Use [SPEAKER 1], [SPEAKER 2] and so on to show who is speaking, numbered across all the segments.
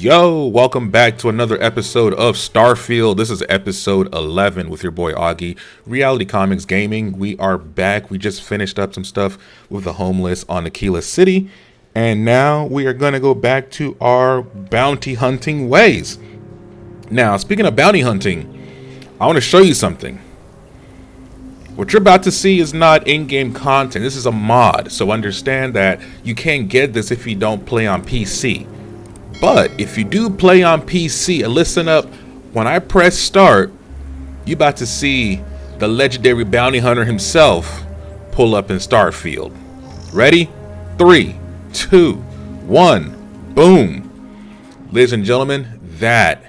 [SPEAKER 1] Yo, welcome back to another episode of Starfield. This is episode 11 with your boy Augie, Reality Comics Gaming. We are back. We just finished up some stuff with the homeless on Aquila City, and now we are going to go back to our bounty hunting ways. Now, speaking of bounty hunting, I want to show you something. What you're about to see is not in-game content. This is a mod, so understand that you can't get this if you don't play on PC. But if you do play on PC, and listen up, when I press start, you about to see the legendary bounty hunter himself pull up in Starfield. Ready? 3, 2, 1, boom. Ladies and gentlemen, that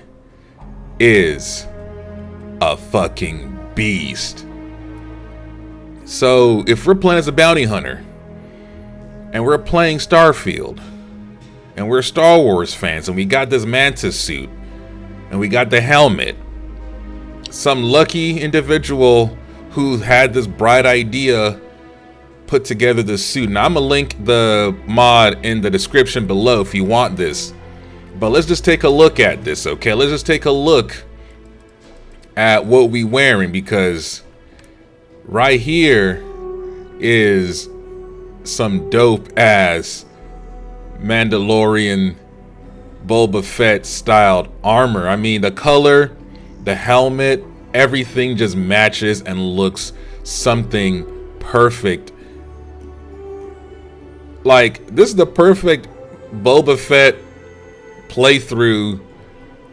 [SPEAKER 1] is a fucking beast. So if we're playing as a bounty hunter and we're playing Starfield, and we're Star Wars fans, and we got this Mantis suit, and we got the helmet. Some lucky individual who had this bright idea put together this suit. Now I'm gonna link the mod in the description below if you want this. But let's just take a look at this, okay? Let's just take a look at what we wearing, because right here is some dope ass Mandalorian Boba Fett styled armor. I mean, the color, the helmet, everything just matches and looks something perfect. Like, this is the perfect Boba Fett playthrough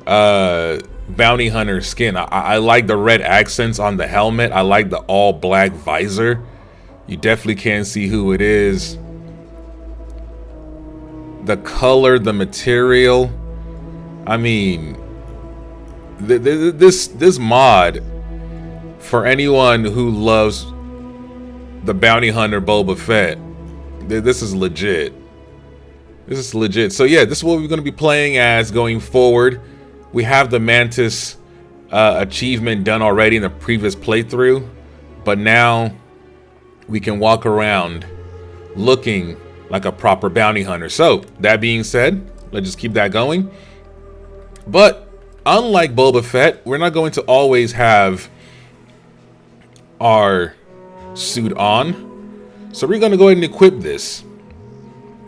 [SPEAKER 1] bounty hunter skin. I like the red accents on the helmet. I like the all black visor. You definitely can't see who it is. The color, the material, I mean, this mod, for anyone who loves the bounty hunter Boba Fett, this is legit. This is legit. So yeah, this is what we're going to be playing as going forward. We have the Mantis achievement done already in the previous playthrough, but now we can walk around looking like a proper bounty hunter. So that being said, let's just keep that going. But unlike Boba Fett, we're not going to always have our suit on. So we're going to go ahead and equip this,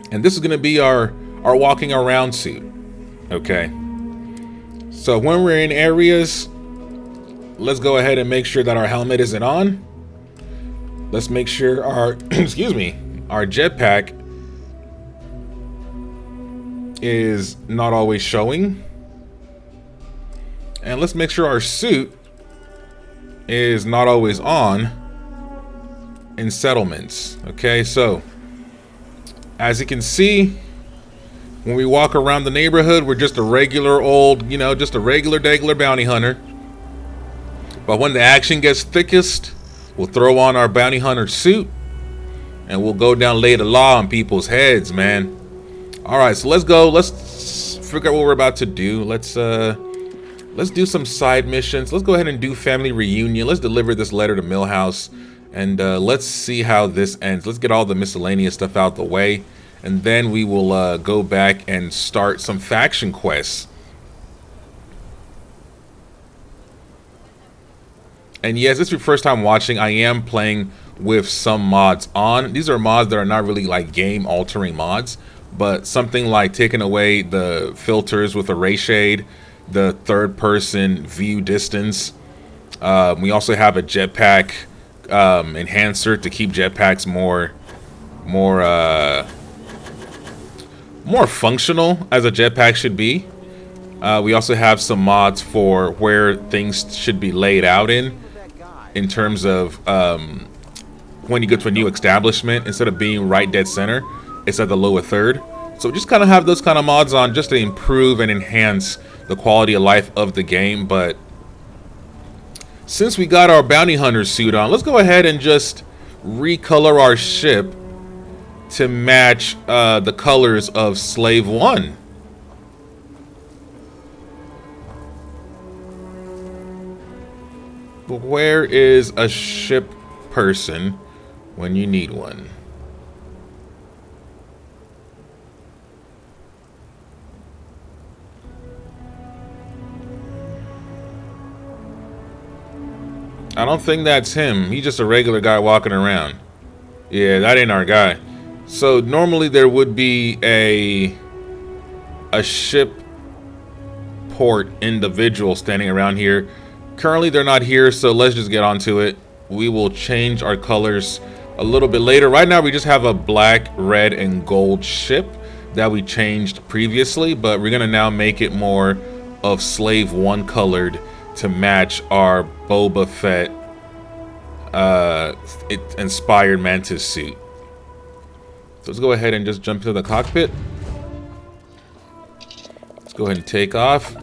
[SPEAKER 1] and this is going to be our walking around suit. Okay, so when we're in areas, let's go ahead and make sure that our helmet isn't on. Let's make sure our excuse me, our jetpack is not always showing, and let's make sure our suit is not always on in settlements. Okay, so as you can see, when we walk around the neighborhood, we're just a regular old, just a regular bounty hunter. But when the action gets thickest, we'll throw on our bounty hunter suit and we'll go down, lay the law on people's heads, man. All right, so let's go. Let's figure out what we're about to do. Let's do some side missions. Let's go ahead and do family reunion. Let's deliver this letter to Millhouse, and let's see how this ends. Let's get all the miscellaneous stuff out the way, and then we will go back and start some faction quests. And yes, this is your first time watching. I am playing with some mods on. These are mods that are not really like game altering mods, but something like taking away the filters with a ray shade, the third person view distance. We also have a jetpack enhancer to keep jetpacks more functional as a jetpack should be. We also have some mods for where things should be laid out in terms of when you go to a new establishment, instead of being right dead center, it's at the lower third. So just kind of have those kind of mods on just to improve and enhance the quality of life of the game. But since we got our bounty hunter suit on, let's go ahead and just recolor our ship to match the colors of Slave 1. But where is a ship person when you need one? I don't think that's him. He's just a regular guy walking around. Yeah, that ain't our guy. So normally there would be a ship port individual standing around here. Currently they're not here, so let's just get onto it. We will change our colors a little bit later. Right now we just have a black, red, and gold ship that we changed previously, but we're gonna now make it more of Slave 1 colored to match our Boba Fett inspired Mantis suit. So let's go ahead and just jump into the cockpit. Let's go ahead and take off.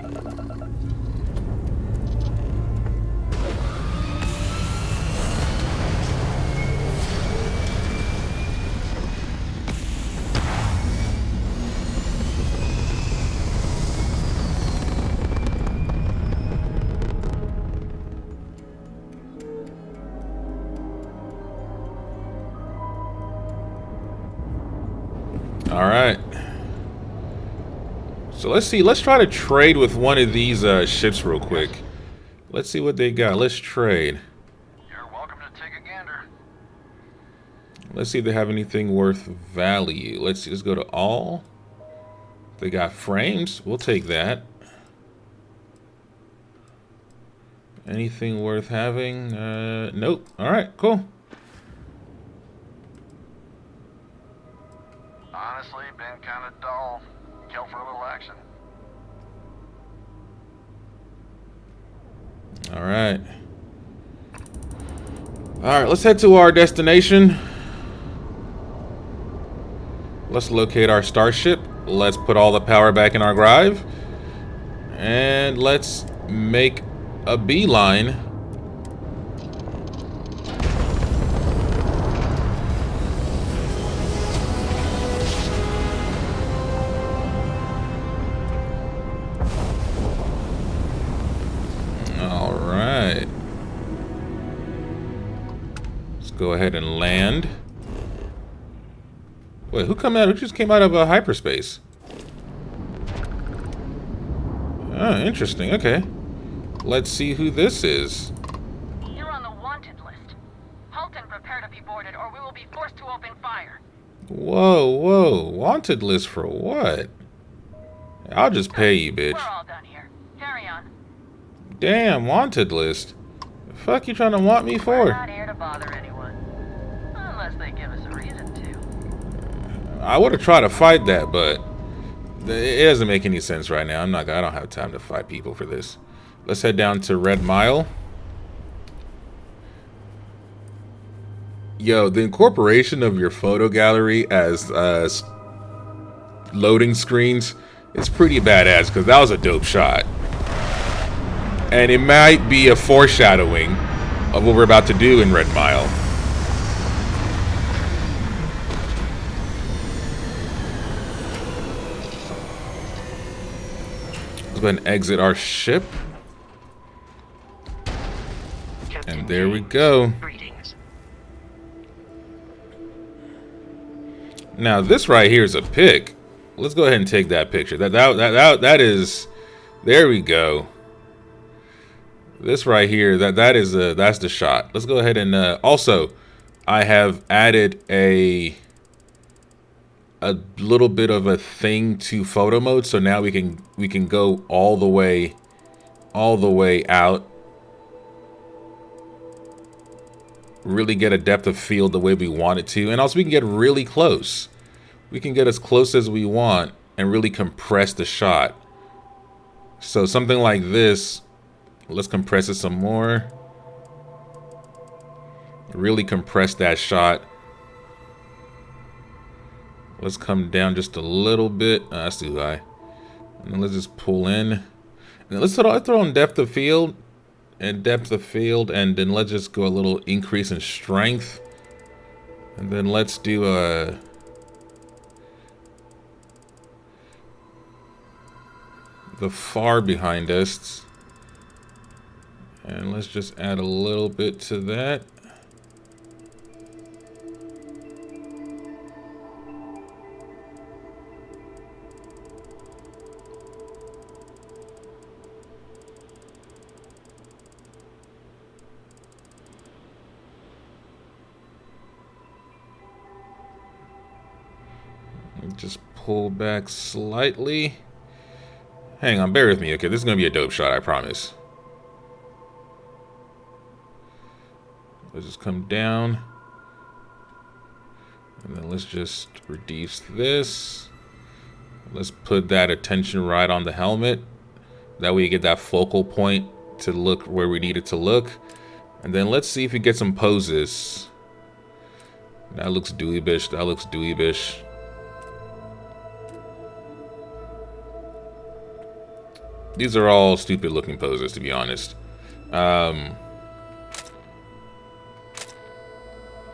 [SPEAKER 1] All right. So let's see. Let's try to trade with one of these ships real quick. Let's see what they got. Let's trade.
[SPEAKER 2] You're welcome to take a gander.
[SPEAKER 1] Let's see if they have anything worth value. Let's see. Let's go to all. They got frames. We'll take that. Anything worth having? Nope. All right. Cool.
[SPEAKER 2] Honestly, been kind of dull. Kill for a little action.
[SPEAKER 1] All right. All right. Let's head to our destination. Let's locate our starship. Let's put all the power back in our drive. And let's make a beeline. All right. Let's go ahead and land. Wait, who just came out of hyperspace? Oh, interesting. Okay. Let's see who this is.
[SPEAKER 3] You're on the wanted list. Halt and prepare to be boarded, or we will be forced to open fire.
[SPEAKER 1] Whoa, whoa. Wanted list for what? I'll just pay you, bitch.
[SPEAKER 3] We're all done here. Carry on.
[SPEAKER 1] Damn, wanted list. The fuck you trying to want me
[SPEAKER 3] We're
[SPEAKER 1] for?
[SPEAKER 3] not here to bother anyone. Unless they give us a reason to.
[SPEAKER 1] I would have tried to fight that, but it doesn't make any sense right now. I don't have time to fight people for this. Let's head down to Red Mile. Yo, the incorporation of your photo gallery as loading screens is pretty badass, because that was a dope shot. And it might be a foreshadowing of what we're about to do in Red Mile. Let's go ahead and exit our ship. And there we go. Now this right here is a pic. Let's go ahead and take that picture. That is. There we go. This right here. That's the shot. Let's go ahead and also, I have added a little bit of a thing to photo mode, so now we can go all the way out. Really get a depth of field the way we want it to, and also we can get really close. We can get as close as we want and really compress the shot. So something like this, let's compress it some more. Really compress that shot. Let's come down just a little bit. That's too high. And then let's just pull in. And then let's throw in depth of field. And depth of field, and then let's just go a little increase in strength, and then let's do the far behind us, and let's just add a little bit to that. Just pull back slightly. Hang on, bear with me. Okay, this is gonna be a dope shot, I promise. Let's just come down. And then let's just reduce this. Let's put that attention right on the helmet. That way you get that focal point to look where we need it to look. And then let's see if we get some poses. That looks dweebish. That looks dweebish. These are all stupid looking poses, to be honest. And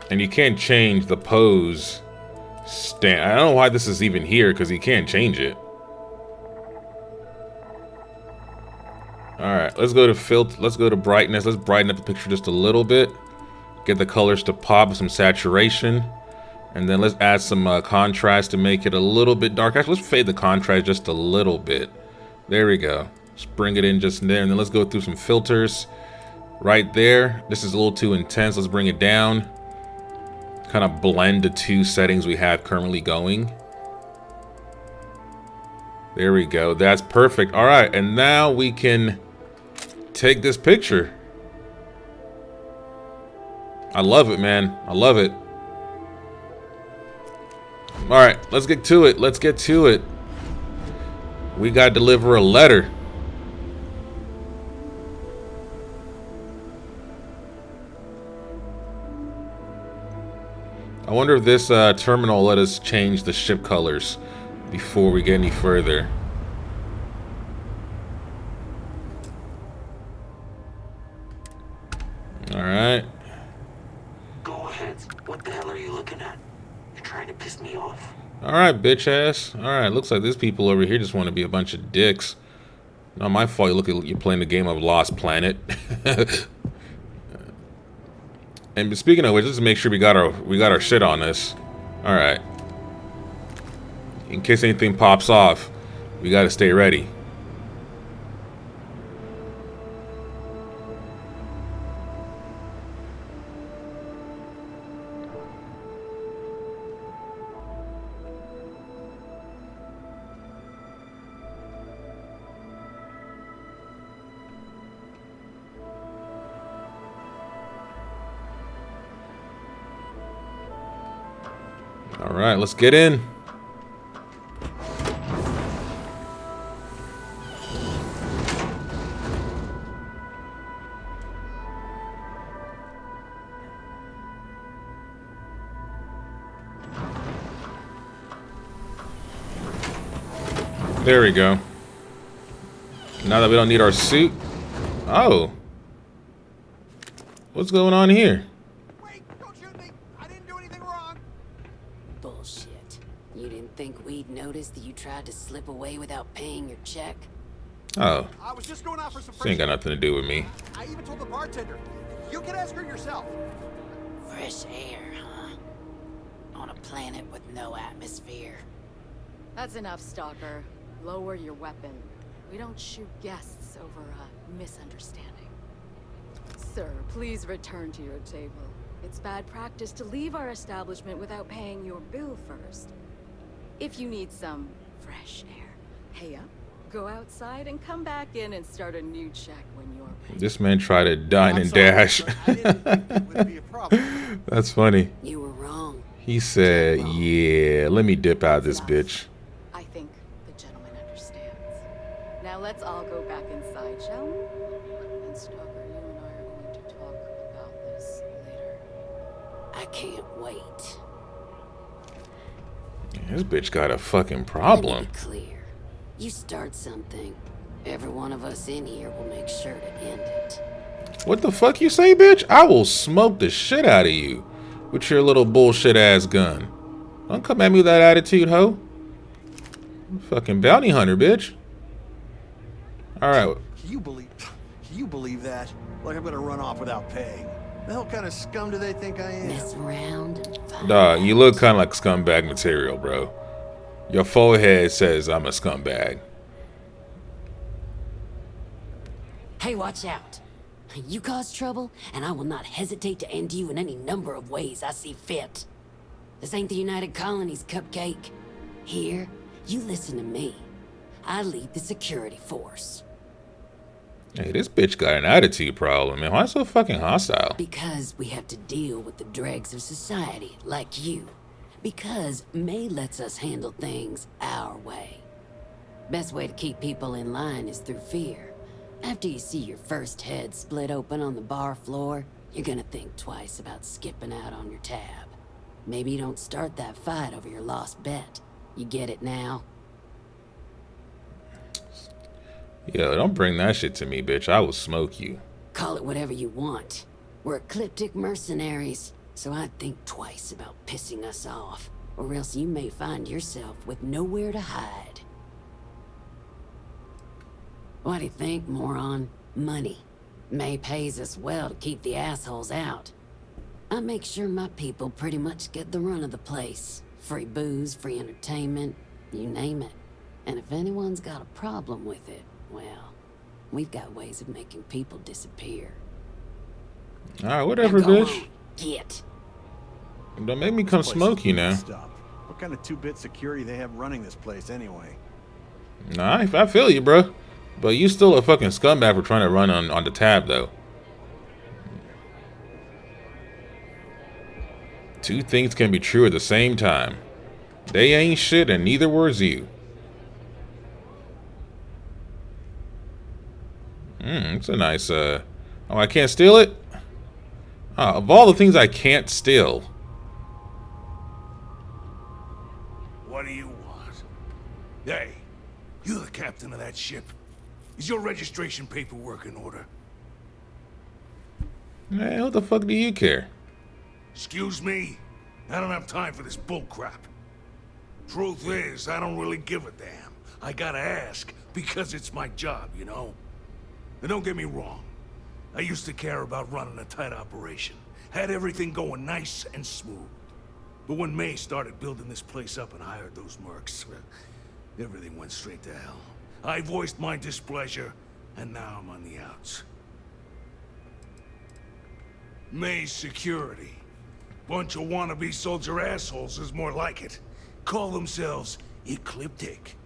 [SPEAKER 1] you can't change the pose stand. I don't know why this is even here, because you can't change it. Alright, let's go to filter. Let's go to brightness. Let's brighten up the picture just a little bit. Get the colors to pop with some saturation. And then let's add some contrast to make it a little bit dark. Actually, let's fade the contrast just a little bit. There we go. Just bring it in just there. And then let's go through some filters right there. This is a little too intense. Let's bring it down. Kind of blend the two settings we have currently going. There we go. That's perfect. All right. And now we can take this picture. I love it, man. I love it. All right. Let's get to it. Let's get to it. We got to deliver a letter. I wonder if this terminal will let us change the ship colors before we get any further. Alright.
[SPEAKER 4] Go ahead. What the hell are you looking at? You're trying to piss me off.
[SPEAKER 1] Alright, bitch ass. Alright, looks like these people over here just want to be a bunch of dicks. Not my fault you look at you playing the game of Lost Planet. And speaking of which, let's make sure we got our shit on this. All right. In case anything pops off, we got to stay ready. All right, let's get in. There we go. Now that we don't need our suit. Oh. What's going on here?
[SPEAKER 5] Wait, don't shoot me. I didn't do anything wrong.
[SPEAKER 4] Bullshit. You didn't think we'd notice that you tried to slip away without paying your check?
[SPEAKER 1] Oh.
[SPEAKER 5] I was just going out for some
[SPEAKER 1] This
[SPEAKER 5] fresh
[SPEAKER 1] ain't got
[SPEAKER 5] air.
[SPEAKER 1] nothing to do with me.
[SPEAKER 5] I even told the bartender. You can ask her yourself.
[SPEAKER 4] Fresh air, huh? On a planet with no atmosphere.
[SPEAKER 6] That's enough, Stalker. Lower your weapon. We don't shoot guests over a misunderstanding. Sir, please return to your table. It's bad practice to leave our establishment without paying your bill first. If you need some fresh air, hey up, go outside and come back in and start a new check when you're ready.
[SPEAKER 1] This man tried to dine
[SPEAKER 5] I'm
[SPEAKER 1] and
[SPEAKER 5] sorry,
[SPEAKER 1] dash.
[SPEAKER 5] sir. I didn't think it would be a problem.
[SPEAKER 1] That's funny.
[SPEAKER 4] You were wrong.
[SPEAKER 1] He said, yeah, let me dip out this bitch.
[SPEAKER 6] I think the gentleman understands. Now let's all go back inside, shall we? And Stalker, you and I are going to talk about this later.
[SPEAKER 4] I can't wait.
[SPEAKER 1] This bitch got a fucking
[SPEAKER 4] Let
[SPEAKER 1] problem.
[SPEAKER 4] me be clear. You start something, every one of us in here will make sure to end it.
[SPEAKER 1] What the fuck you say, bitch? I will smoke the shit out of you with your little bullshit ass gun. Don't come at me with that attitude, ho. Fucking bounty hunter, bitch. Alright.
[SPEAKER 5] Can you believe that? Like I'm gonna run off without paying. The hell kind of scum do they think I am?
[SPEAKER 4] Mess around and find
[SPEAKER 1] Dog, you
[SPEAKER 4] out.
[SPEAKER 1] look kind of like scumbag material, bro. Your forehead says I'm a scumbag.
[SPEAKER 4] Hey, watch out. You cause trouble, and I will not hesitate to end you in any number of ways I see fit. This ain't the United Colonies, Cupcake. Here, you listen to me. I lead the security force.
[SPEAKER 1] Hey, this bitch got an attitude problem, man. Why so fucking hostile?
[SPEAKER 4] Because we have to deal with the dregs of society, like you. Because May lets us handle things our way. Best way to keep people in line is through fear. After you see your first head split open on the bar floor, you're gonna think twice about skipping out on your tab. Maybe you don't start that fight over your lost bet. You get it now?
[SPEAKER 1] Yo, don't bring that shit to me, bitch. I will smoke you.
[SPEAKER 4] Call it whatever you want. We're ecliptic mercenaries, so I'd think twice about pissing us off, or else you may find yourself with nowhere to hide. What do you think, moron? Money. May pays us well to keep the assholes out. I make sure my people pretty much get the run of the place. Free booze, free entertainment, you name it. And if anyone's got a problem with it, well, we've got ways of making people disappear.
[SPEAKER 1] Alright, whatever,
[SPEAKER 4] Now go
[SPEAKER 1] bitch.
[SPEAKER 4] on, get.
[SPEAKER 1] Don't make me come
[SPEAKER 5] This place
[SPEAKER 1] smoke
[SPEAKER 5] is
[SPEAKER 1] you now.
[SPEAKER 5] messed up. What kind of two-bit security they have running this place anyway?
[SPEAKER 1] Nah, I feel you, bro. But you still a fucking scumbag for trying to run on the tab, though. Two things can be true at the same time. They ain't shit, and neither was you. It's a nice, Oh, I can't steal it? Of all the things I can't steal.
[SPEAKER 7] What do you want? Hey, you the captain of that ship. Is your registration paperwork in order?
[SPEAKER 1] Man, what the fuck do you care?
[SPEAKER 7] Excuse me? I don't have time for this bullcrap. Truth is, I don't really give a damn. I gotta ask, because it's my job, you know? And don't get me wrong. I used to care about running a tight operation. Had everything going nice and smooth. But when May started building this place up and hired those mercs, everything went straight to hell. I voiced my displeasure, and now I'm on the outs. May's security. Bunch of wannabe soldier assholes is more like it. Call themselves Ecliptic.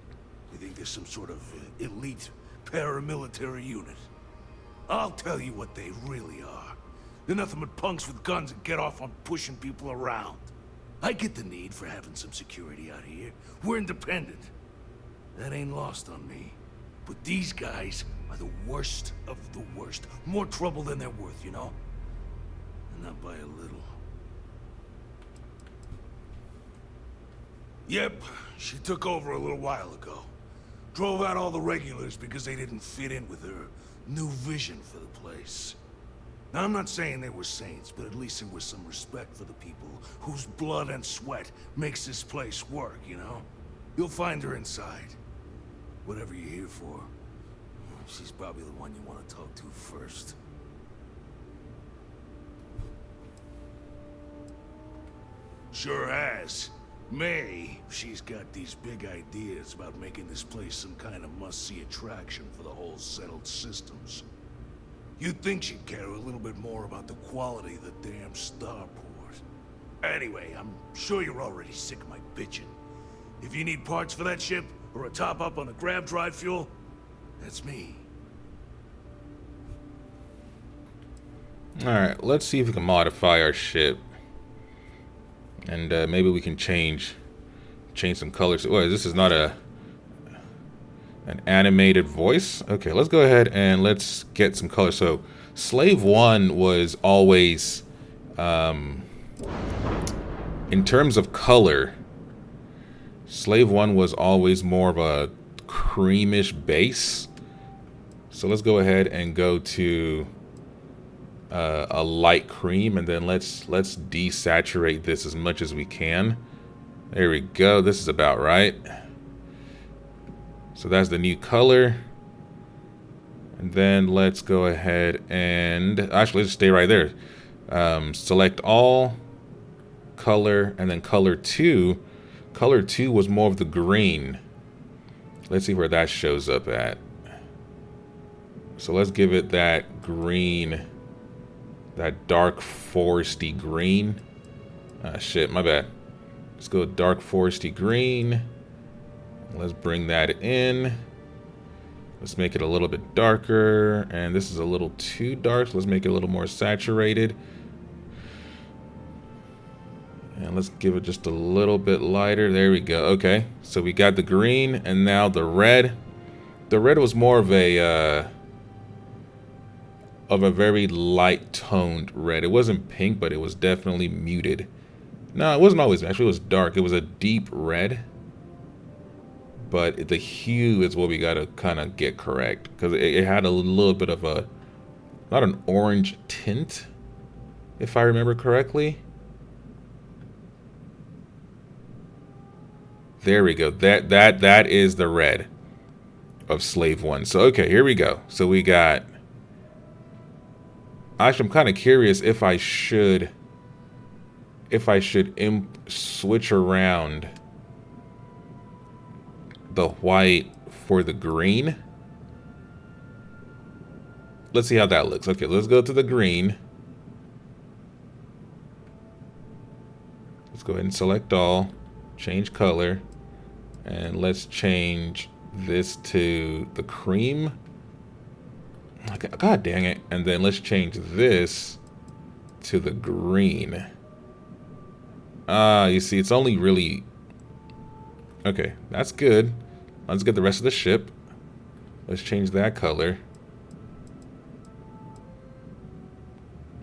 [SPEAKER 7] They think they're some sort of elite paramilitary unit. I'll tell you what they really are. They're nothing but punks with guns that get off on pushing people around. I get the need for having some security out here. We're independent. That ain't lost on me. But these guys are the worst of the worst. More trouble than they're worth, you know? And not by a little. Yep, she took over a little while ago. Drove out all the regulars because they didn't fit in with her new vision for the place. Now, I'm not saying they were saints, but at least there was some respect for the people whose blood and sweat makes this place work, you know? You'll find her inside. Whatever you're here for, she's probably the one you want to talk to first. Sure has. May, she's got these big ideas about making this place some kind of must-see attraction for the whole settled systems. You'd think she'd care a little bit more about the quality of the damn starport. Anyway, I'm sure you're already sick of my bitching. If you need parts for that ship, or a top-up on the grab-drive fuel, that's me.
[SPEAKER 1] Alright, let's see if we can modify our ship. And maybe we can change some colors. Oh, this is not an animated voice. Okay, let's go ahead and let's get some color. So, Slave 1 was always, in terms of color, Slave 1 was always more of a creamish base. So let's go ahead and go to a light cream, and then let's desaturate this as much as we can. There we go. This is about right. So that's the new color. And then let's go ahead and actually let's stay right there. Select all, color, and then color 2. Color 2 was more of the green. Let's see where that shows up at. So let's give it that green, that dark foresty green. Ah, shit, my bad. Let's go dark foresty green. Let's bring that in. Let's make it a little bit darker. And this is a little too dark, so let's make it a little more saturated. And let's give it just a little bit lighter. There we go. Okay, so we got the green and now the red. The red was more of a very light toned red. It wasn't pink, but it was definitely muted. No, it wasn't always. Actually, it was dark. It was a deep red. But the hue is what we got to kind of get correct. Because it had a little bit of a, not an orange tint, if I remember correctly. There we go. That is the red of Slave 1. So, okay, here we go. So we got... Actually, I'm kind of curious if I should switch around the white for the green. Let's see how that looks. Okay, let's go to the green. Let's go ahead and select all, change color, and let's change this to the cream. God dang it. And then let's change this to the green. You see, it's only really... Okay, that's good. Let's get the rest of the ship. Let's change that color.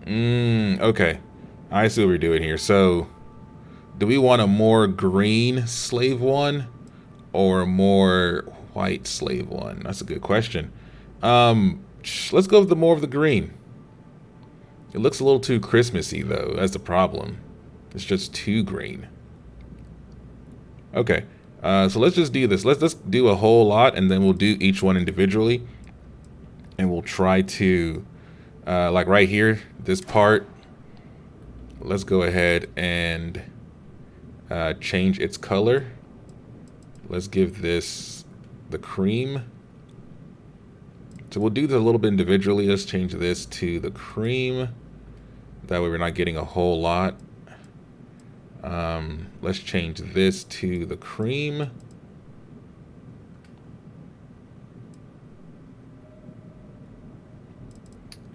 [SPEAKER 1] Okay. I see what we're doing here. So, do we want a more green Slave 1 or a more white Slave 1? That's a good question. Let's go with the more of the green. It looks a little too Christmassy, though. That's the problem. It's just too green. Okay. So let's just do this. Let's do a whole lot, and then we'll do each one individually. And we'll try to, like right here, this part. Let's go ahead and change its color. Let's give this the cream. So we'll do this a little bit individually. Let's change this to the cream. That way we're not getting a whole lot. Let's change this to the cream.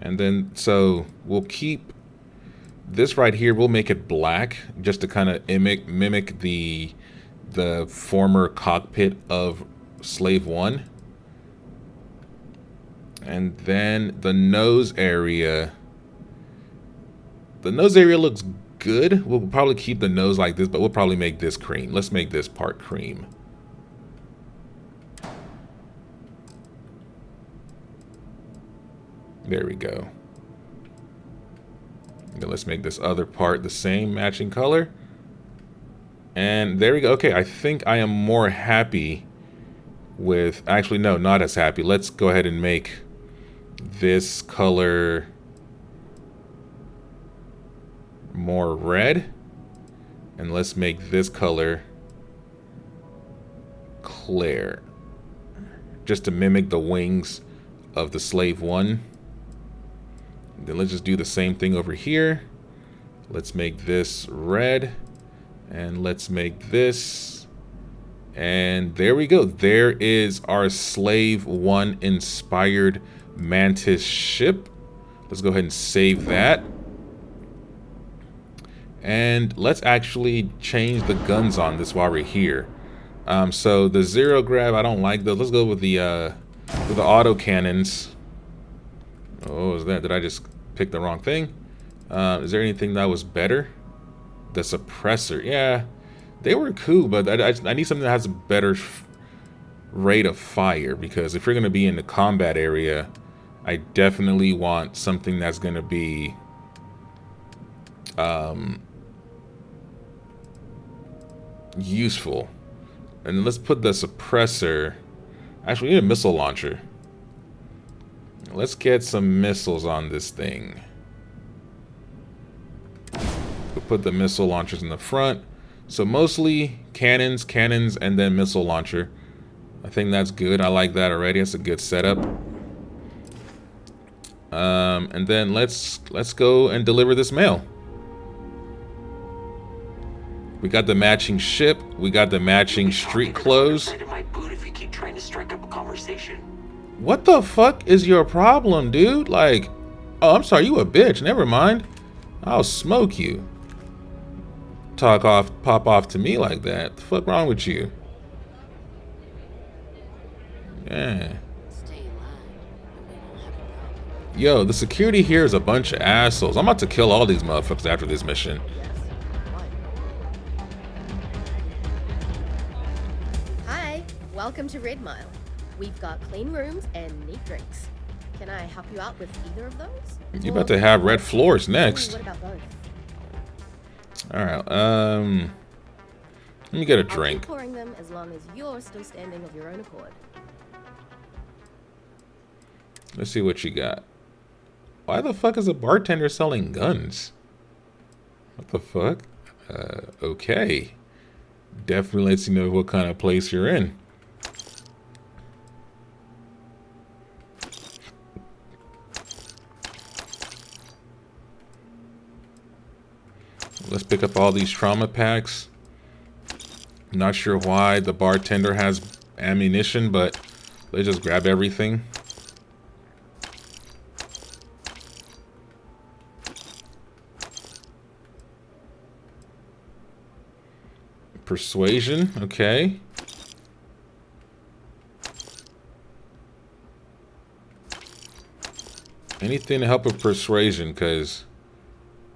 [SPEAKER 1] And then, so we'll keep this right here. We'll make it black just to kind of mimic the former cockpit of Slave 1. And then the nose area. The nose area looks good. We'll probably keep the nose like this, but we'll probably make this cream. Let's make this part cream. There we go. Then let's make this other part the same matching color. And there we go. Okay, I think I am more happy with... Actually, no, not as happy. Let's go ahead and make this color more red, and let's make this color clear, just to mimic the wings of the Slave 1. Then let's just do the same thing over here. Let's make this red, and let's make this, and there we go. There is our Slave 1 inspired Mantis ship. Let's go ahead and save that. And let's actually change the guns on this while we're here. So the zero grab, I don't like those. Let's go with the auto cannons. Oh, what was that? Did I just pick the wrong thing? Is there anything that was better? The suppressor. Yeah, they were cool, but I need something that has a better rate of fire, because if you're going to be in the combat area, I definitely want something that's going to be useful. And let's put the suppressor. Actually, we need a missile launcher. Let's get some missiles on this thing. We'll put the missile launchers in the front. So mostly cannons, and then missile launcher. I think that's good. I like that already. That's a good setup. And then let's go and deliver this mail. We got the matching ship. We got the matching street clothes. What the fuck is your problem, dude? Like, oh, I'm sorry, you a bitch. Never mind. I'll smoke you. Pop off to me like that. The fuck wrong with you? Yeah. Yo, the security here is a bunch of assholes. I'm about to kill all these motherfuckers after this mission.
[SPEAKER 8] Hi, welcome to Red Mile. We've got clean rooms and neat drinks. Can I help you out with either of those?
[SPEAKER 1] You about to have red floors next.
[SPEAKER 8] What about both?
[SPEAKER 1] Alright, let me get a
[SPEAKER 8] I'll keep
[SPEAKER 1] drink.
[SPEAKER 8] pouring them as long as you're still standing of your own accord.
[SPEAKER 1] Let's see what you got. Why the fuck is a bartender selling guns? What the fuck? Okay. Definitely lets you know what kind of place you're in. Let's pick up all these trauma packs. Not sure why the bartender has ammunition, but let's just grab everything. Persuasion, okay. Anything to help with persuasion, because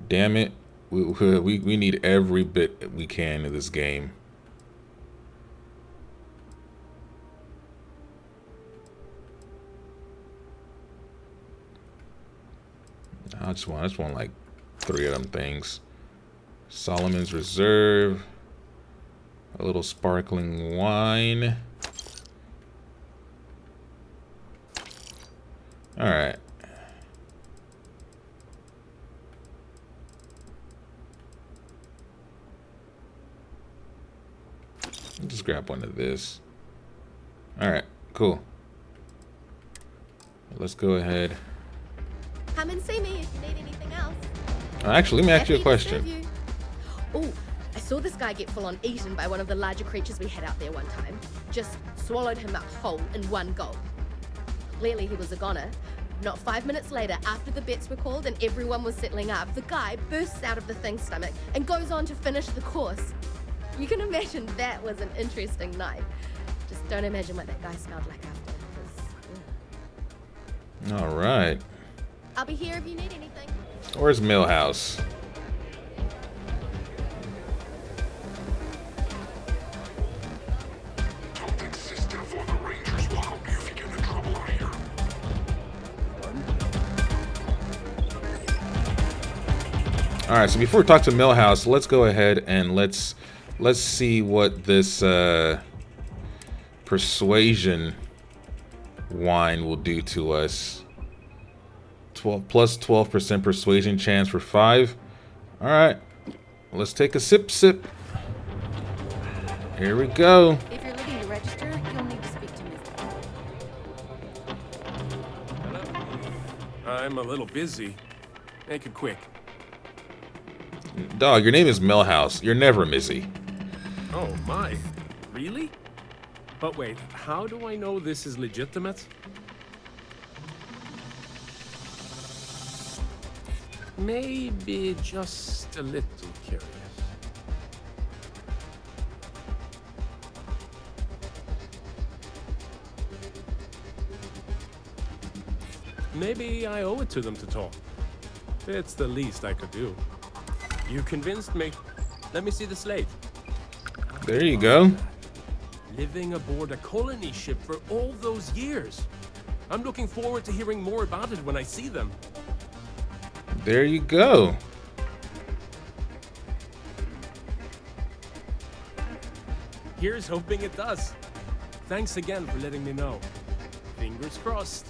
[SPEAKER 1] damn it, we need every bit we can in this game. I just want like 3 of them things. Solomon's Reserve. A little sparkling wine. All right. I'll just grab one of this. All right, cool. Let's go ahead.
[SPEAKER 8] Come and see me if you need anything else.
[SPEAKER 1] Actually, let me ask you a
[SPEAKER 8] Happy to serve
[SPEAKER 1] question.
[SPEAKER 8] you. Oh, I saw this guy get full on eaten by one of the larger creatures we had out there one time. Just swallowed him up whole in one go. Clearly he was a goner. Not 5 minutes later, after the bets were called and everyone was settling up, the guy bursts out of the thing's stomach and goes on to finish the course. You can imagine that was an interesting night. Just don't imagine what that guy smelled like after.
[SPEAKER 1] All right.
[SPEAKER 8] I'll be here if you need anything.
[SPEAKER 1] Where's Millhouse? All right, so before we talk to Millhouse, let's go ahead and let's see what this persuasion wine will do to us. 12% persuasion chance for 5. All right, let's take a sip. Here we go.
[SPEAKER 6] If you're looking to register, you'll need to speak to Ms.
[SPEAKER 9] I'm a little busy. Make it quick.
[SPEAKER 1] Dog, your name is Millhouse. You're never Mizzy.
[SPEAKER 9] Oh my, really? But wait, how do I know this is legitimate? Maybe just a little curious. Maybe I owe it to them to talk. It's the least I could do. You convinced me. Let me see the slate.
[SPEAKER 1] There you go.
[SPEAKER 9] Living aboard a colony ship for all those years. I'm looking forward to hearing more about it when I see them.
[SPEAKER 1] There you go.
[SPEAKER 9] Here's hoping it does. Thanks again for letting me know. Fingers crossed.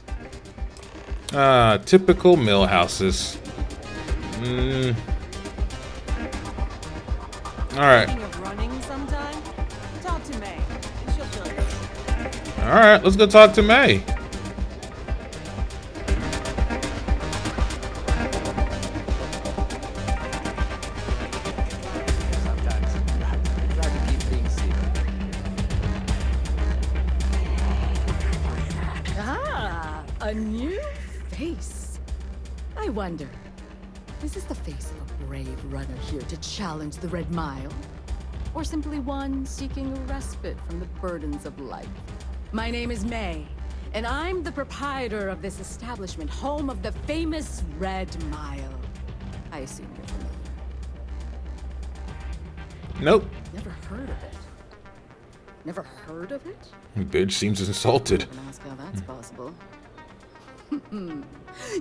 [SPEAKER 1] Ah, typical Millhouses. All right.
[SPEAKER 6] Thinking of running sometime? Talk to May. She'll fill you.
[SPEAKER 1] All right, let's go talk to May.
[SPEAKER 6] A new face. I wonder, is this the face of a brave runner here to challenge the Red Mile? Or simply one seeking a respite from the burdens of life? My name is May, and I'm the proprietor of this establishment, home of the famous Red Mile. I assume you're familiar.
[SPEAKER 1] Nope.
[SPEAKER 6] Never heard of it. Never heard of it?
[SPEAKER 1] Bitch seems insulted.
[SPEAKER 6] Can ask how that's possible.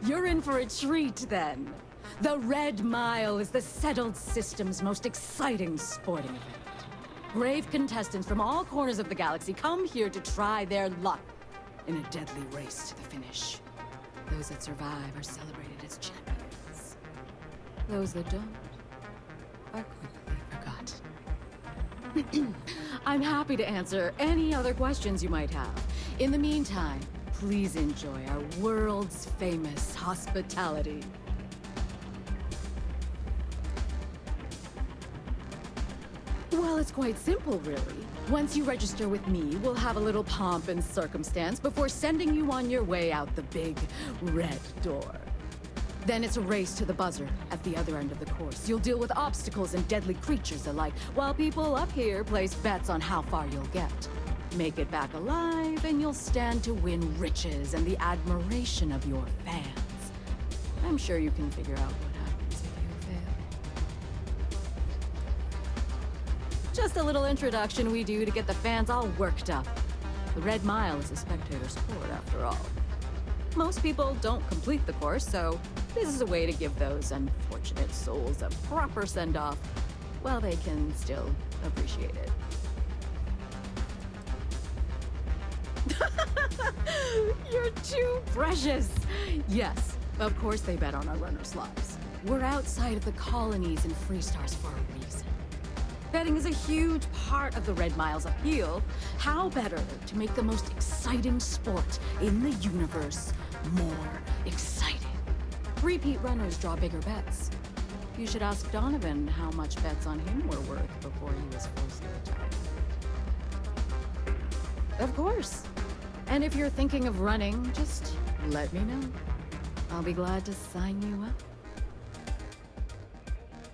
[SPEAKER 6] You're in for a treat, then. The Red Mile is the settled system's most exciting sporting event. Brave contestants from all corners of the galaxy come here to try their luck in a deadly race to the finish. Those that survive are celebrated as champions. Those that don't are quickly forgotten. I'm happy to answer any other questions you might have. In the meantime, please enjoy our world's famous hospitality. Well, it's quite simple, really. Once you register with me, we'll have a little pomp and circumstance before sending you on your way out the big red door. Then it's a race to the buzzer at the other end of the course. You'll deal with obstacles and deadly creatures alike, while people up here place bets on how far you'll get. Make it back alive, and you'll stand to win riches and the admiration of your fans. I'm sure you can figure out what happens if you fail. Just a little introduction we do to get the fans all worked up. The Red Mile is a spectator sport, after all. Most people don't complete the course, so this is a way to give those unfortunate souls a proper send-off while they can still appreciate it. You're too precious! Yes, of course they bet on our runners' lives. We're outside of the colonies and Freestars for a reason. Betting is a huge part of the Red Mile's appeal. How better to make the most exciting sport in the universe more exciting? Repeat runners draw bigger bets. You should ask Donovan how much bets on him were worth before he was forced to retire. Of course. And if you're thinking of running, just let me know. I'll be glad to sign you up.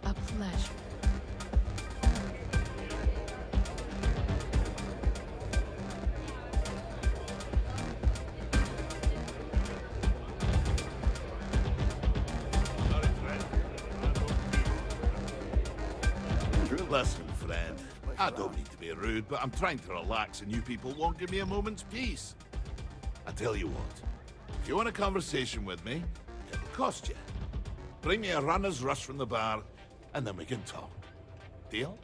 [SPEAKER 6] A pleasure.
[SPEAKER 10] Listen, friend, I don't mean to be rude, but I'm trying to relax and you people won't give me a moment's peace. I tell you what, if you want a conversation with me, it'll cost you. Bring me a runner's rush from the bar, and then we can talk. Deal?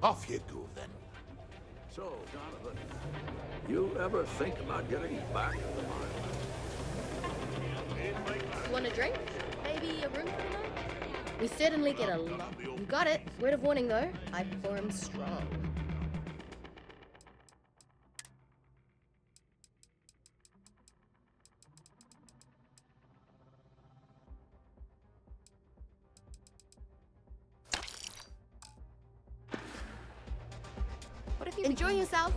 [SPEAKER 10] Off you go, then.
[SPEAKER 11] So, Donovan, you ever think about getting back to the mine?
[SPEAKER 8] Want a drink? Maybe a room for the night? We certainly get a lot. You got it. Word of warning, though. I perform strong.
[SPEAKER 3] What if you
[SPEAKER 8] Enjoy yourself.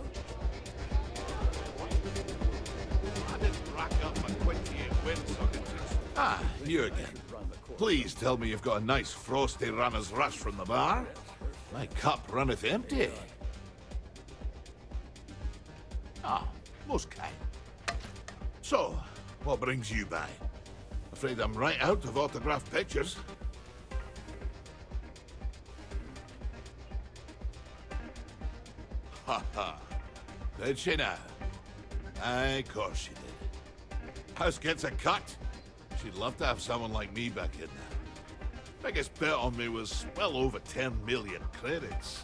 [SPEAKER 10] I didn't rack up my 28 wins against this. Ah, you again. Please tell me you've got a nice frosty runner's rush from the bar. My cup runneth empty. Ah, most kind. So, what brings you by? Afraid I'm right out of autographed pictures. Ha ha. Did she now? Aye, of course she did. House gets a cut. She'd love to have someone like me back in there. Biggest bet on me was well over 10 million credits.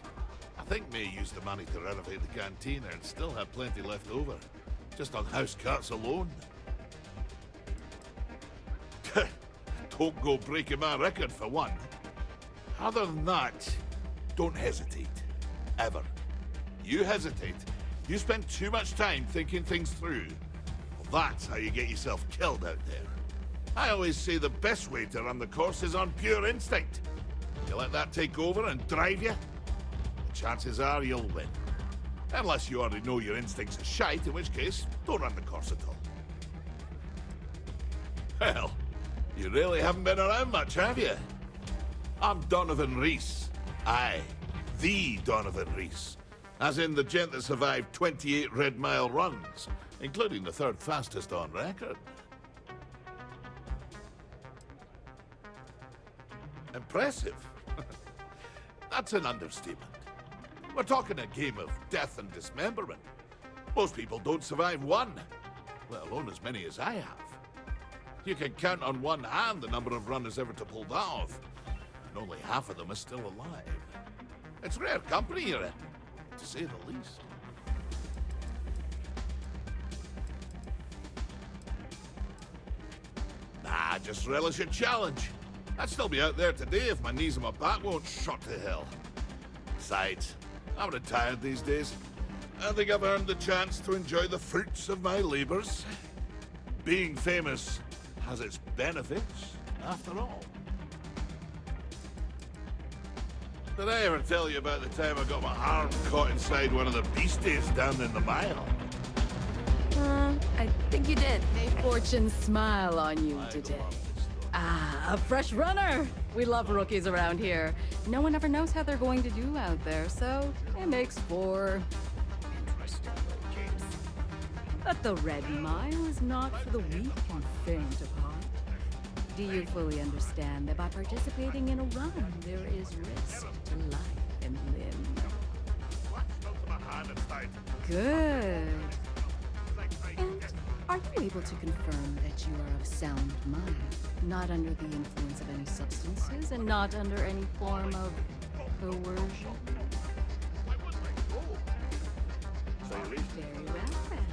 [SPEAKER 10] I think May used the money to renovate the canteen and still had plenty left over. Just on house cuts alone. Don't go breaking my record for one. Other than that, don't hesitate. Ever. You hesitate. You spend too much time thinking things through. Well, that's how you get yourself killed out there. I always say the best way to run the course is on pure instinct. You let that take over and drive you, the chances are you'll win. Unless you already know your instincts are shite, in which case, don't run the course at all. Well, you really haven't been around much, have you? I'm Donovan Reese. Aye, the Donovan Reese. As in the gent that survived 28 Red Mile runs, including the third fastest on record. Impressive? That's an understatement. We're talking a game of death and dismemberment. Most people don't survive one, let alone as many as I have. You can count on one hand the number of runners ever to pull that off, and only half of them are still alive. It's rare company you're in, to say the least. Nah, just relish your challenge. I'd still be out there today if my knees and my back won't shot to hell. Besides, I'm retired these days. I think I've earned the chance to enjoy the fruits of my labors. Being famous has its benefits, after all. Did I ever tell you about the time I got my arm caught inside one of the beasties down in the mile?
[SPEAKER 6] I think you did. May fortune smile on you today. Ah, a fresh runner! We love rookies around here. No one ever knows how they're going to do out there, so it makes for interesting games. But the Red Mile is not for the weak and faint of heart. Do you fully understand that by participating in a run, there is risk to life and limb? Good. And are you able to confirm that you are of sound mind, not under the influence of any substances, and not under any form of coercion? Very well, then.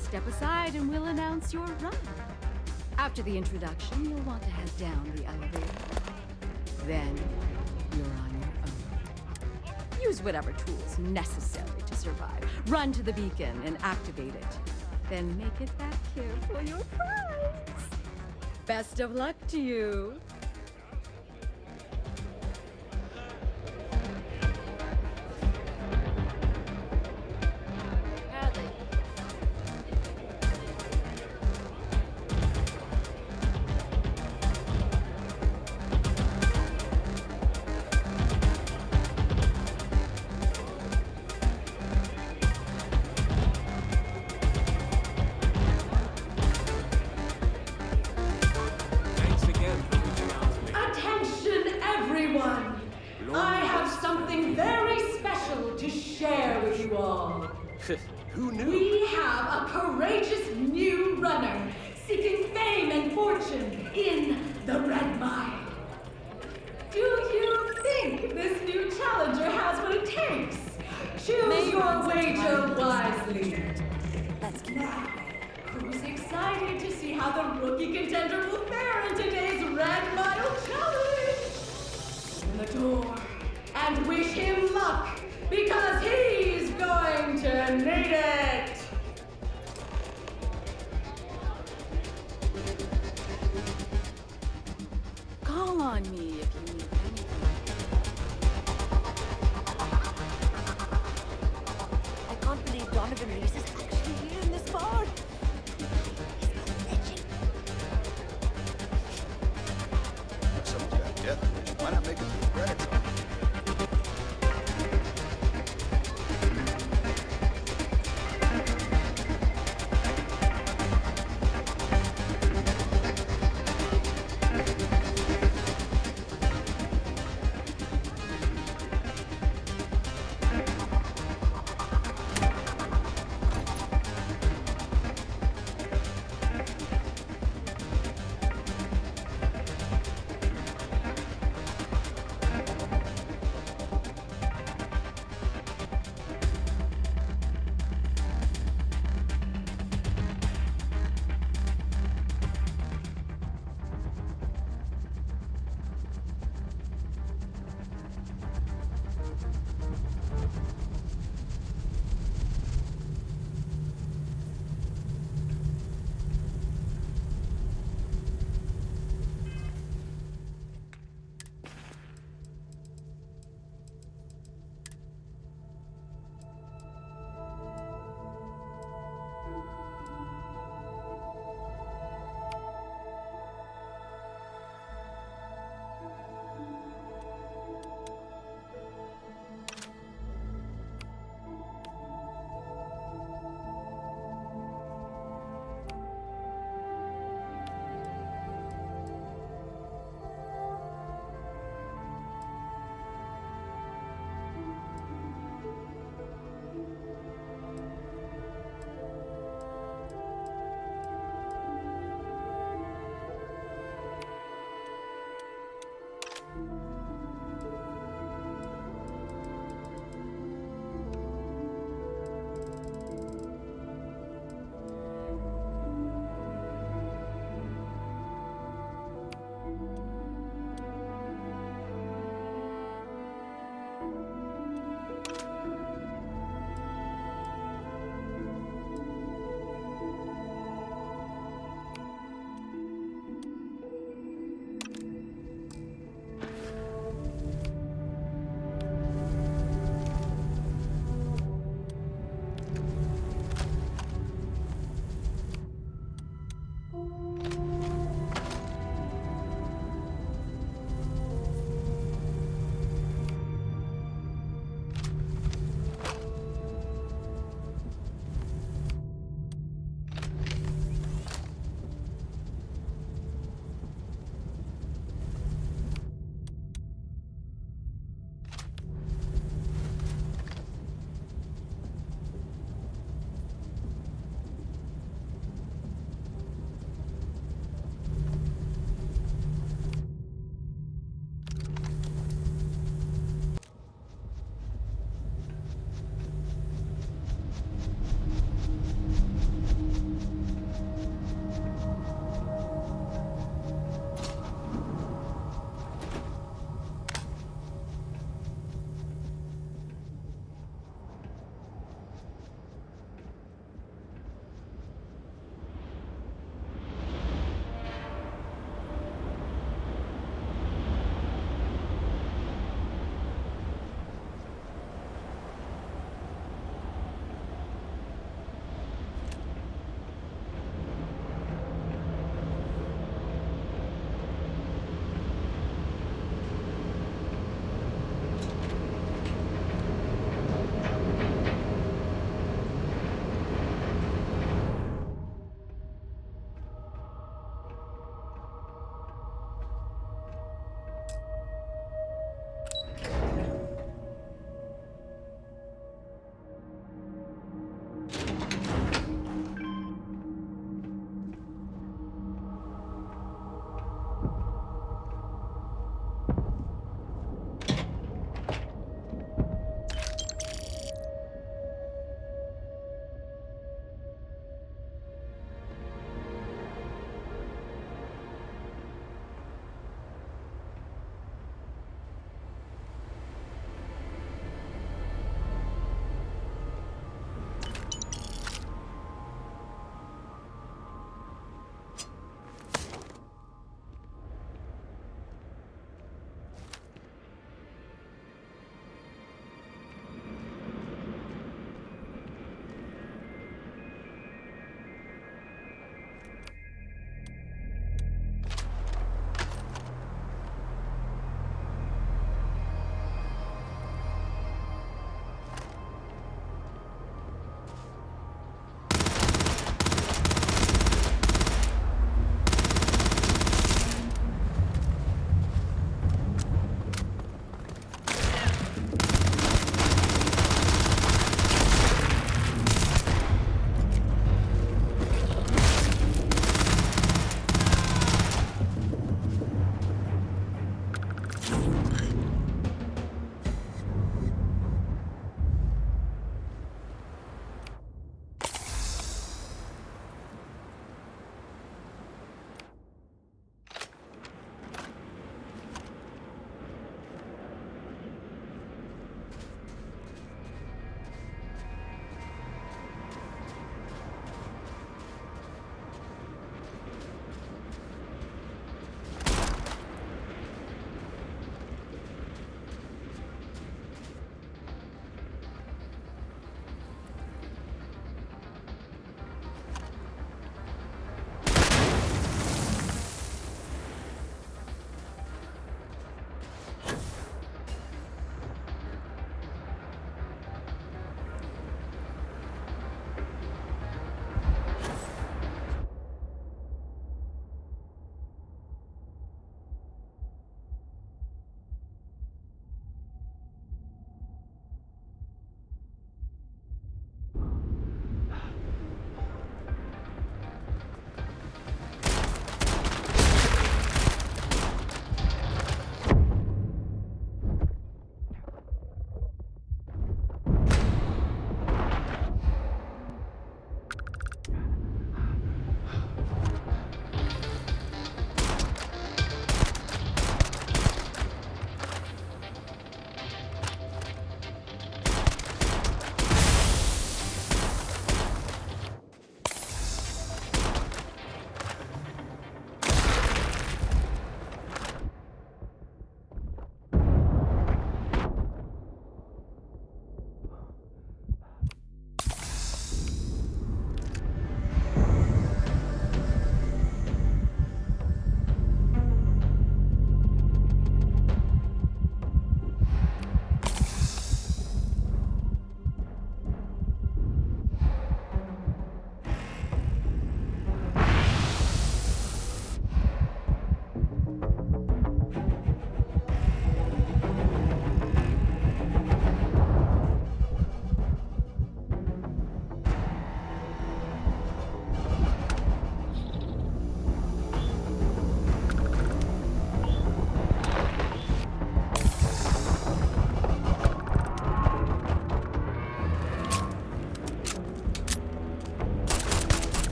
[SPEAKER 6] Step aside and we'll announce your run. After the introduction, you'll want to head down the elevator. Then, you're on your own. Use whatever tools necessary to survive. Run to the beacon and activate it. Then make it back here for your prize. Best of luck to you.
[SPEAKER 12] Who knew? We have a courageous new runner seeking fame and fortune in the Red Mile. Do you think this new challenger has what it takes? Choose your wager wisely. Now, who's excited to see how the rookie contender will fare in today's Red Mile Challenge? Open the door and wish him luck, because he's going to need it!
[SPEAKER 6] Call on me if you need anything.
[SPEAKER 13] I can't believe Donovan Reese is actually here in this bar.
[SPEAKER 5] Some of you have death. Why not make it through credits?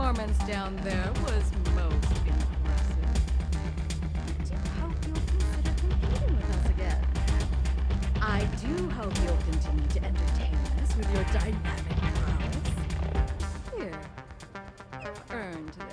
[SPEAKER 6] performance down there was most impressive.
[SPEAKER 8] I do hope you'll consider competing with us again. I do hope you'll continue to entertain us with your dynamic prowess.
[SPEAKER 6] Here, you've earned this.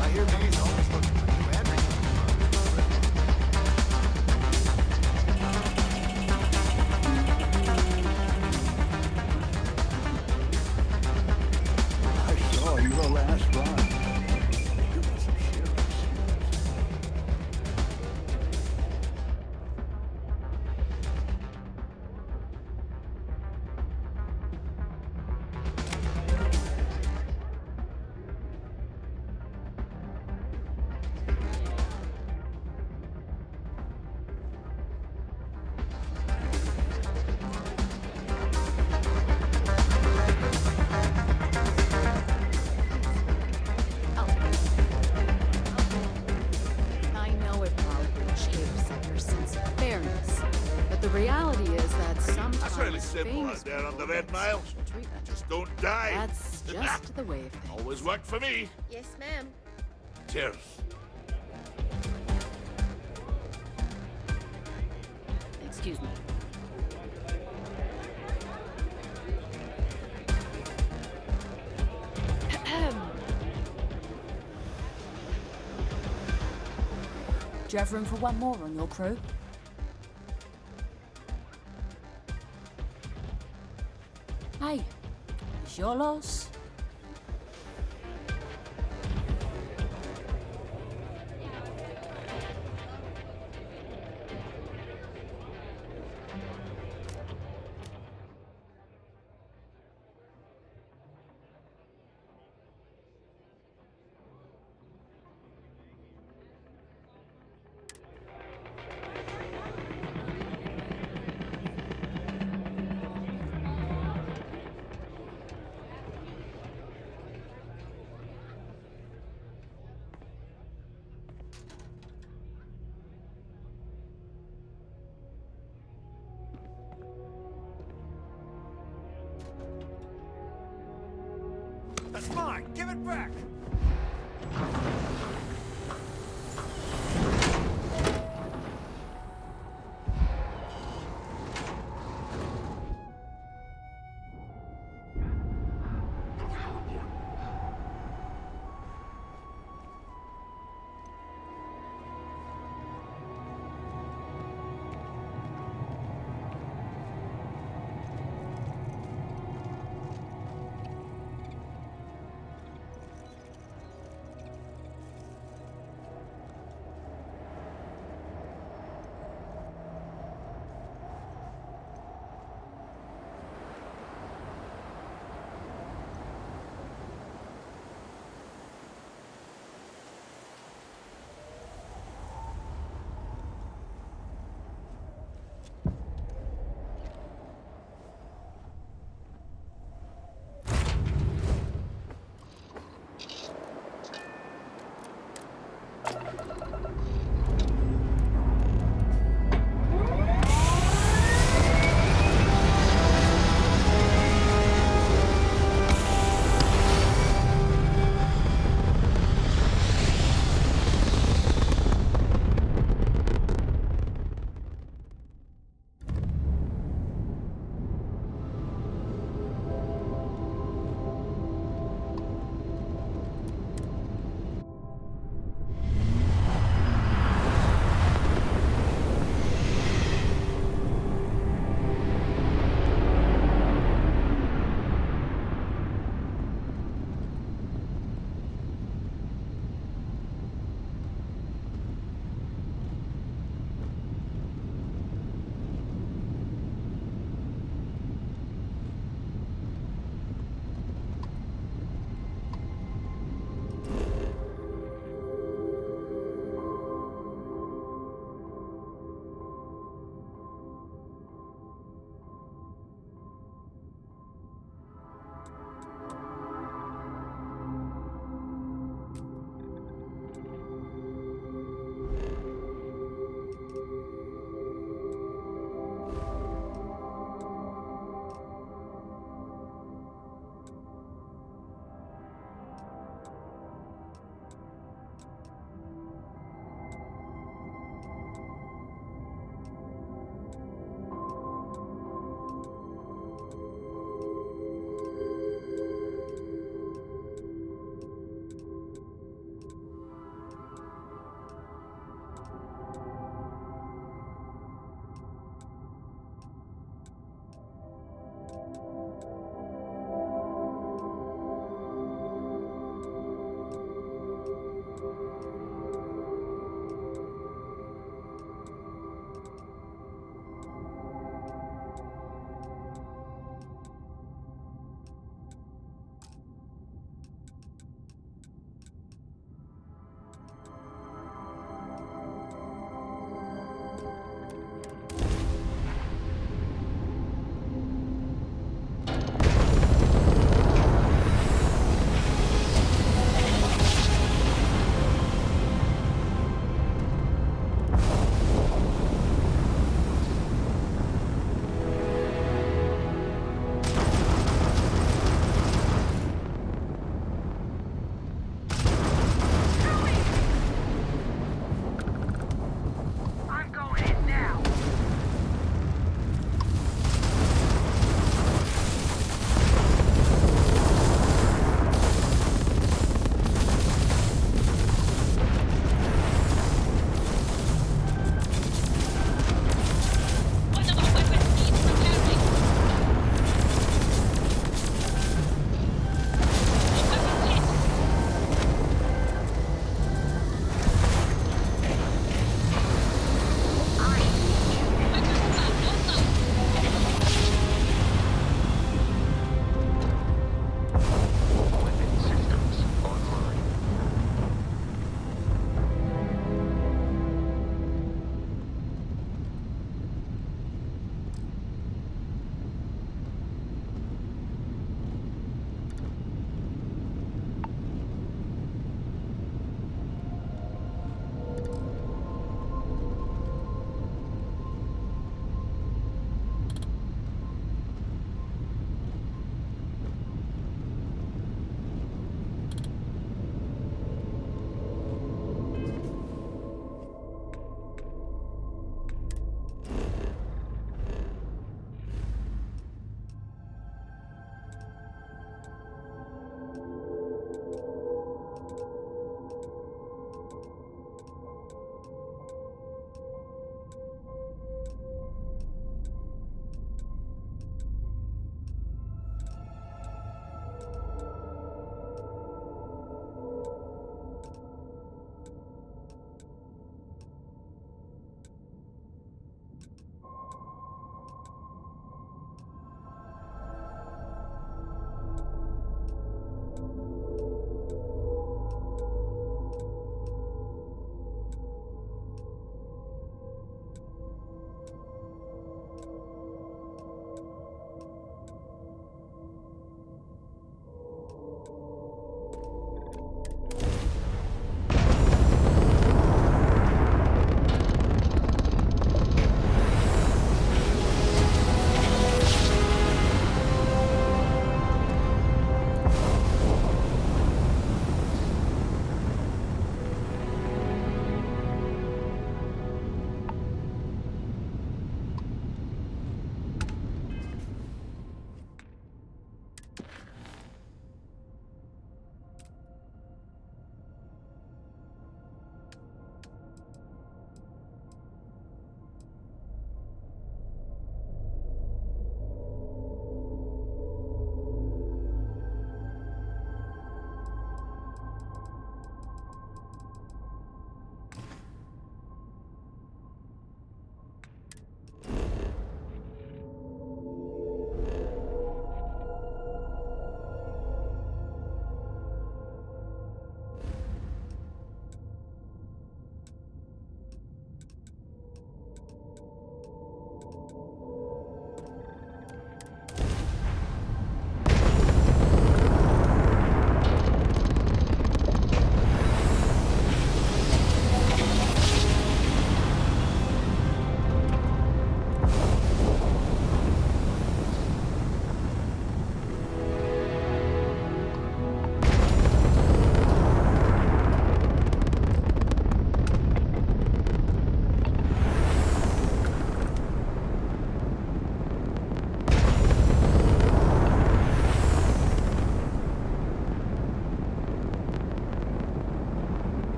[SPEAKER 5] I hear May's always looking for new entries. I saw you the last run. You got some serious.
[SPEAKER 6] I know it probably chafes at your sense of fairness, but the reality is that sometimes
[SPEAKER 10] That's really simple
[SPEAKER 6] famous
[SPEAKER 10] out there on the
[SPEAKER 6] people
[SPEAKER 10] Red
[SPEAKER 6] get
[SPEAKER 10] Mile.
[SPEAKER 6] special treatment.
[SPEAKER 10] Just don't die.
[SPEAKER 6] That's just the way of things.
[SPEAKER 10] Always worked for me.
[SPEAKER 8] Yes, ma'am.
[SPEAKER 10] Cheers.
[SPEAKER 4] Excuse me.
[SPEAKER 13] Do you have room for one more on your crew? Hey, it's your loss.
[SPEAKER 5] That's mine. Give it back.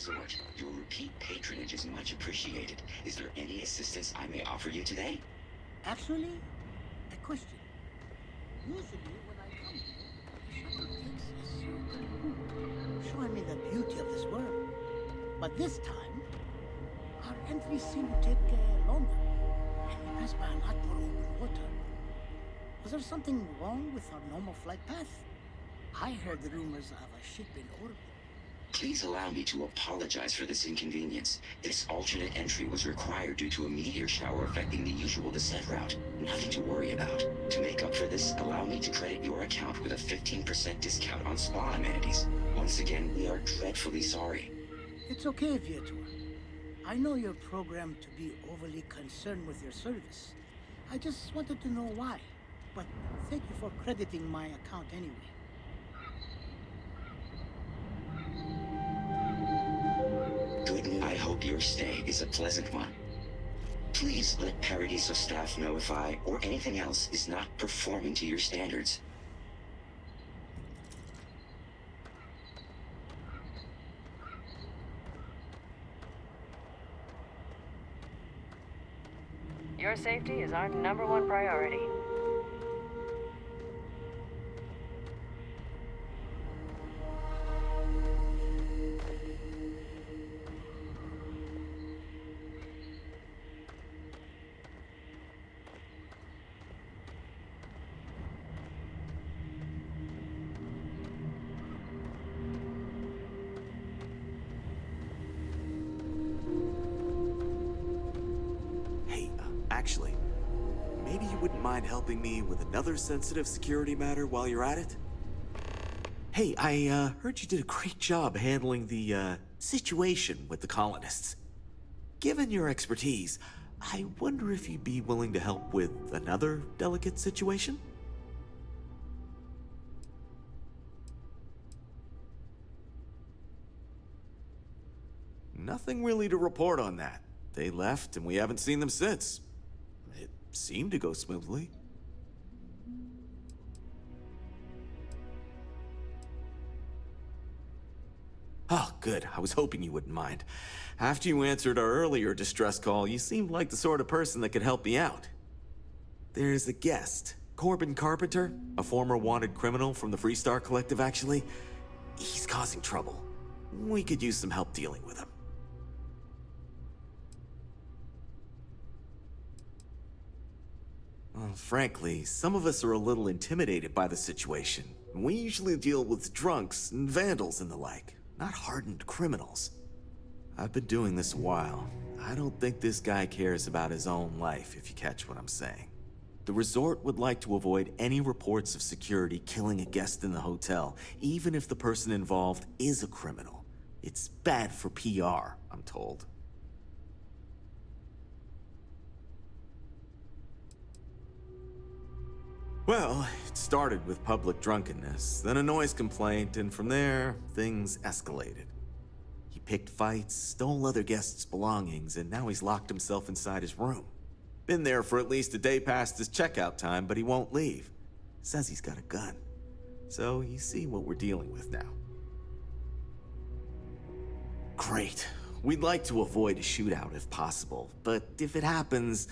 [SPEAKER 14] sort. Your repeat patronage is much appreciated. Is there any assistance I may offer you today?
[SPEAKER 15] Actually, a question. Usually when I come here, the shuttle takes a certain route, showing me the beauty of this world. But this time, our entries seem to take longer, and we pass by a lot more open water. Was there something wrong with our normal flight path? I heard the rumors of a ship in orbit.
[SPEAKER 14] Please allow me to apologize for this inconvenience. This alternate entry was required due to a meteor shower affecting the usual descent route. Nothing to worry about. To make up for this, allow me to credit your account with a 15% discount on spa amenities. Once again, we are dreadfully sorry.
[SPEAKER 15] It's okay, Viator. I know you're programmed to be overly concerned with your service. I just wanted to know why. But thank you for crediting my account anyway.
[SPEAKER 14] Good news. I hope your stay is a pleasant one. Please let Paradiso staff know if I, or anything else, is not performing to your standards.
[SPEAKER 16] Your safety is our #1 priority.
[SPEAKER 17] Actually, maybe you wouldn't mind helping me with another sensitive security matter while you're at it? Hey, I heard you did a great job handling the situation with the colonists. Given your expertise, I wonder if you'd be willing to help with another delicate situation? Nothing really to report on that. They left and we haven't seen them since. It seemed to go smoothly. Oh, good. I was hoping you wouldn't mind. After you answered our earlier distress call, you seemed like the sort of person that could help me out. There's a guest, Corbin Carpenter, a former wanted criminal from the Freestar Collective, actually. He's causing trouble. We could use some help dealing with him. Well, frankly, some of us are a little intimidated by the situation. We usually deal with drunks and vandals and the like, not hardened criminals. I've been doing this a while. I don't think this guy cares about his own life, if you catch what I'm saying. The resort would like to avoid any reports of security killing a guest in the hotel, even if the person involved is a criminal. It's bad for PR, I'm told. Well, it started with public drunkenness, then a noise complaint, and from there, things escalated. He picked fights, stole other guests' belongings, and now he's locked himself inside his room. Been there for at least a day past his checkout time, but he won't leave. Says he's got a gun. So you see what we're dealing with now. Great. We'd like to avoid a shootout if possible, but if it happens,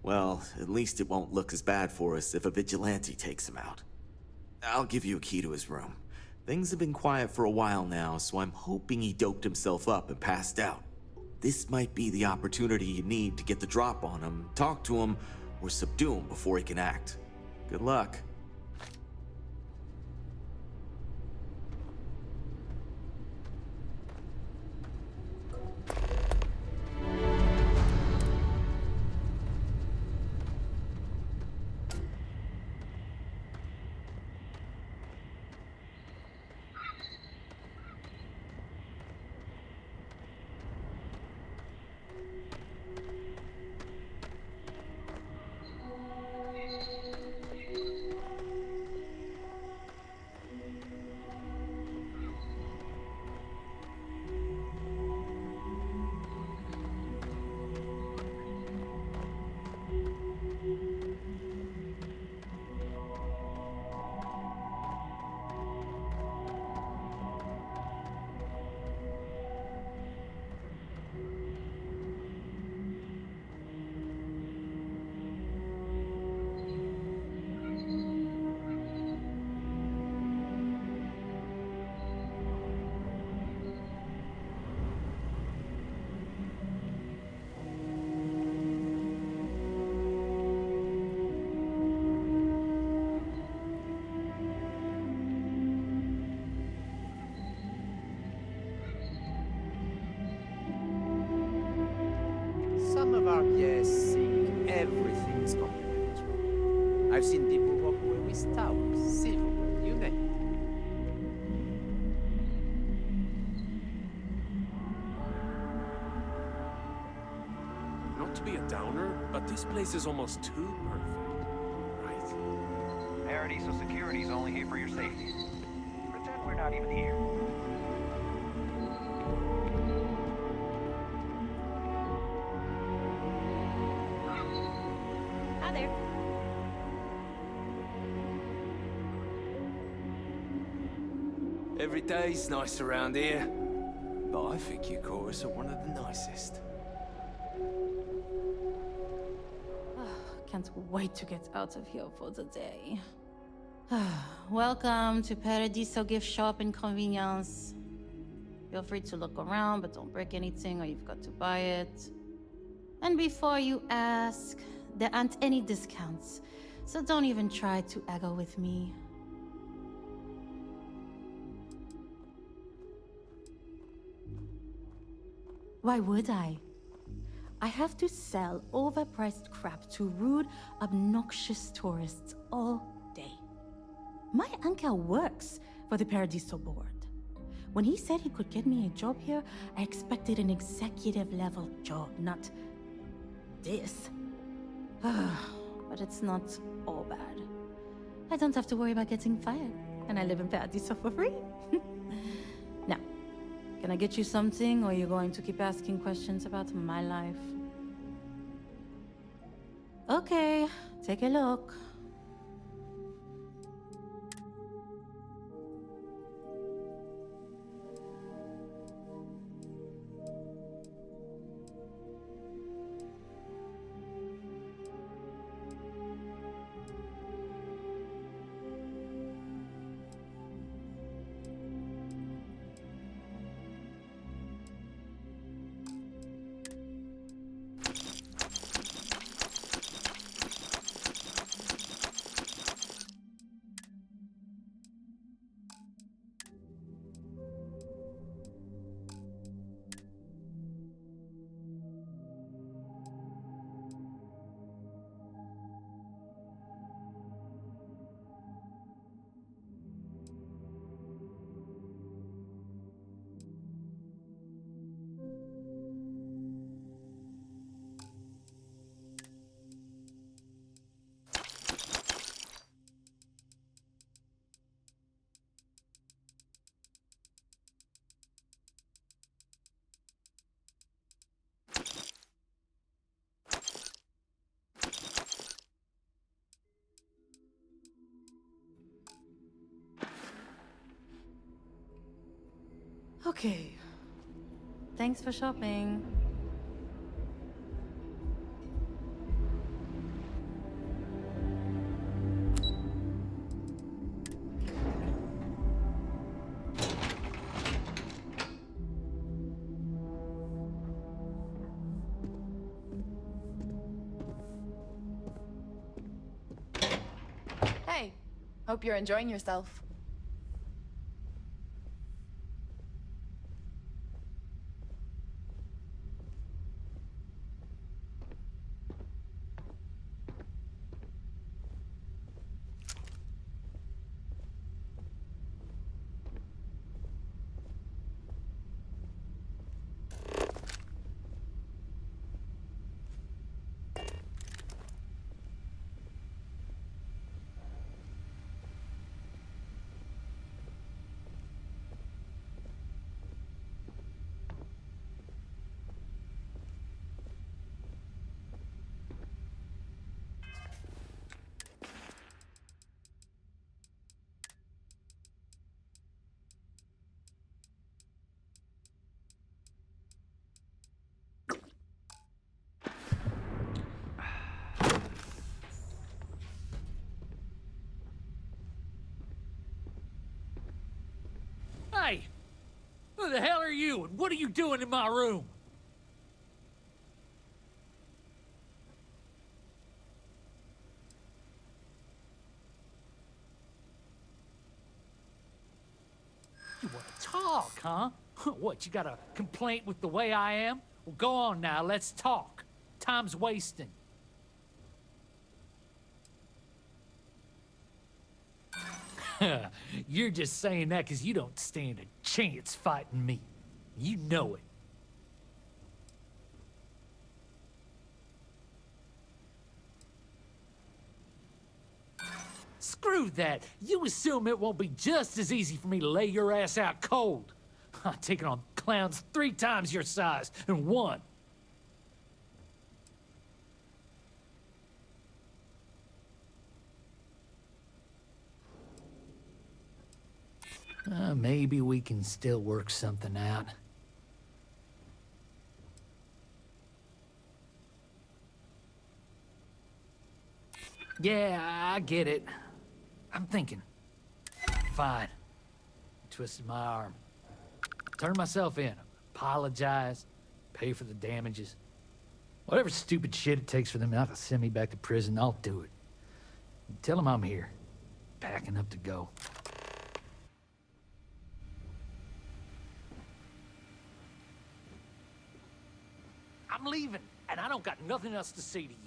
[SPEAKER 17] well, at least it won't look as bad for us if a vigilante takes him out. I'll give you a key to his room. Things have been quiet for a while now, so I'm hoping he doped himself up and passed out. This might be the opportunity you need to get the drop on him, talk to him, or subdue him before he can act. Good luck.
[SPEAKER 18] Yes, Sink. Everything's complimentary. I've seen people walk away with towels, silverware, you name it.
[SPEAKER 9] Not to be a downer, but this place is almost too perfect, right?
[SPEAKER 19] Paradiso Security's only here for your safety. Pretend we're not even here.
[SPEAKER 13] Hi there.
[SPEAKER 18] Every day's nice around here, but I think your quarters are one of the nicest.
[SPEAKER 20] Can't wait to get out of here for the day. Welcome to Paradiso Gift Shop and Convenience. Feel free to look around, but don't break anything or you've got to buy it. And before you ask, there aren't any discounts, so don't even try to haggle with me. Why would I? I have to sell overpriced crap to rude, obnoxious tourists all day. My uncle works for the Paradiso board. When he said he could get me a job here, I expected an executive level job, not this. But it's not all bad. I don't have to worry about getting fired, and I live in Paradiso for free. Now, can I get you something, or are you going to keep asking questions about my life? Okay, take a look. Okay. Thanks for shopping.
[SPEAKER 21] Hey, hope you're enjoying yourself.
[SPEAKER 22] Hey! Who the hell are you, and what are you doing in my room? You want to talk, huh? What, you got a complaint with the way I am? Well, go on now, let's talk. Time's wasting. You're just saying that because you don't stand a chance fighting me. You know it. Screw that. You assume it won't be just as easy for me to lay your ass out cold. I'm taking on clowns 3 times your size and one. Maybe we can still work something out. Yeah, I get it. I'm thinking. Fine. Twisted my arm. Turn myself in. Apologize. Pay for the damages. Whatever stupid shit it takes for them not to send me back to prison, I'll do it. Tell them I'm here. Packing up to go. I'm leaving, and I don't got nothing else to say to you.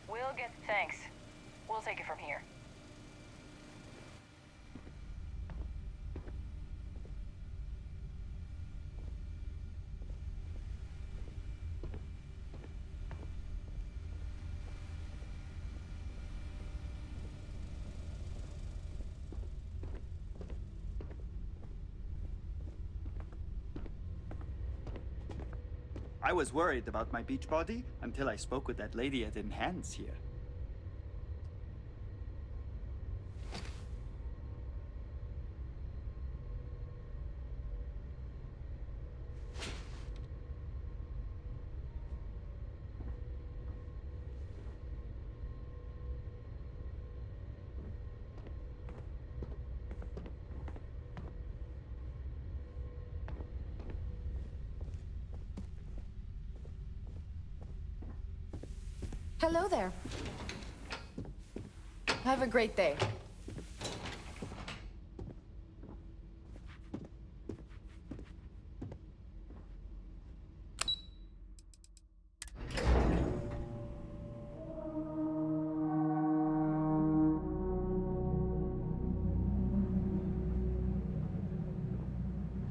[SPEAKER 16] We'll get the tanks. We'll take it from here.
[SPEAKER 2] I was worried about my beach body until I spoke with that lady at Enhance here.
[SPEAKER 21] Hello there. Have a great day.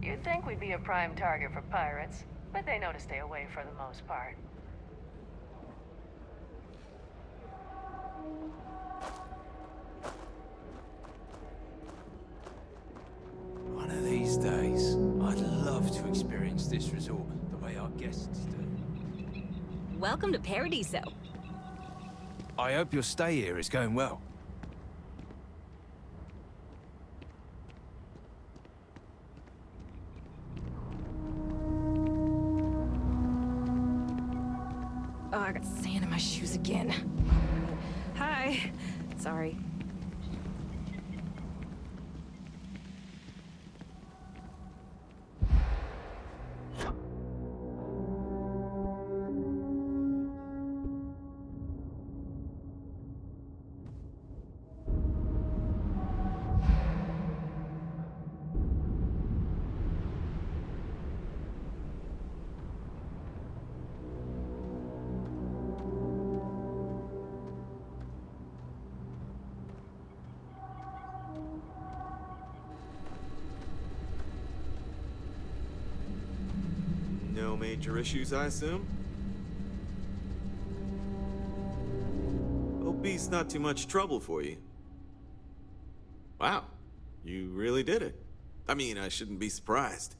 [SPEAKER 16] You'd think we'd be a prime target for pirates, but they know to stay away for the most part.
[SPEAKER 18] One of these days, I'd love to experience this resort the way our guests do.
[SPEAKER 7] Welcome to Paradiso.
[SPEAKER 18] I hope your stay here is going well.
[SPEAKER 21] Oh, I got sand in my shoes again. Hi. Sorry.
[SPEAKER 17] No major issues, I assume? Hope he's not too much trouble for you. Wow, you really did it. I mean, I shouldn't be surprised.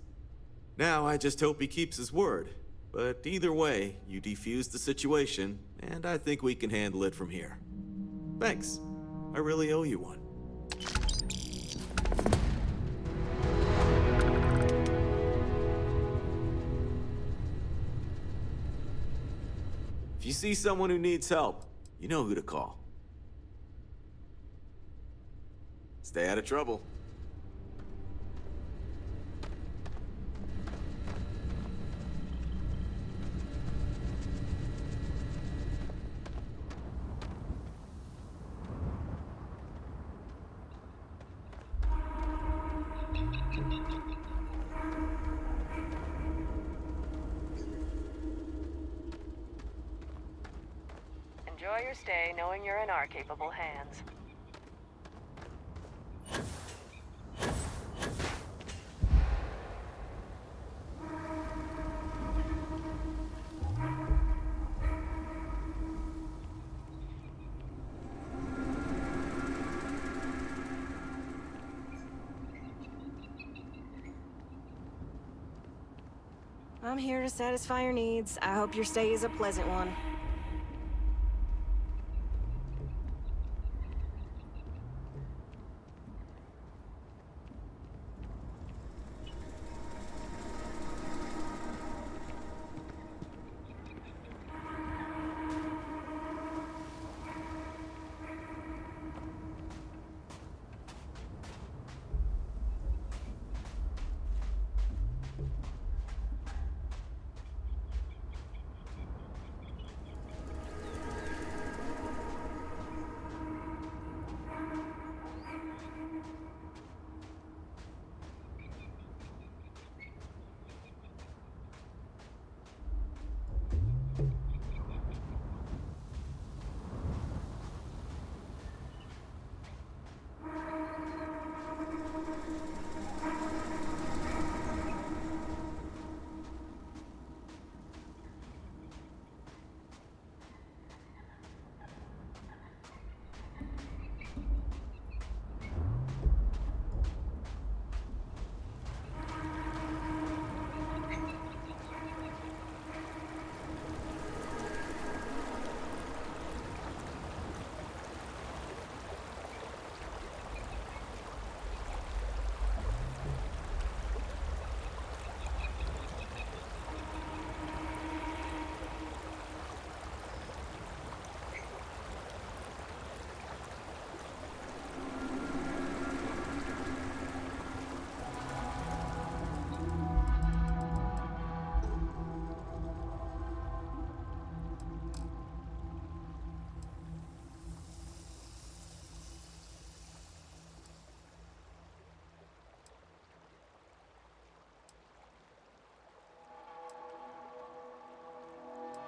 [SPEAKER 17] Now, I just hope he keeps his word. But either way, you defused the situation, and I think we can handle it from here. Thanks. I really owe you one. If you see someone who needs help, you know who to call. Stay out of trouble.
[SPEAKER 16] Enjoy your stay knowing you're in our capable hands.
[SPEAKER 21] I'm here to satisfy your needs. I hope your stay is a pleasant one.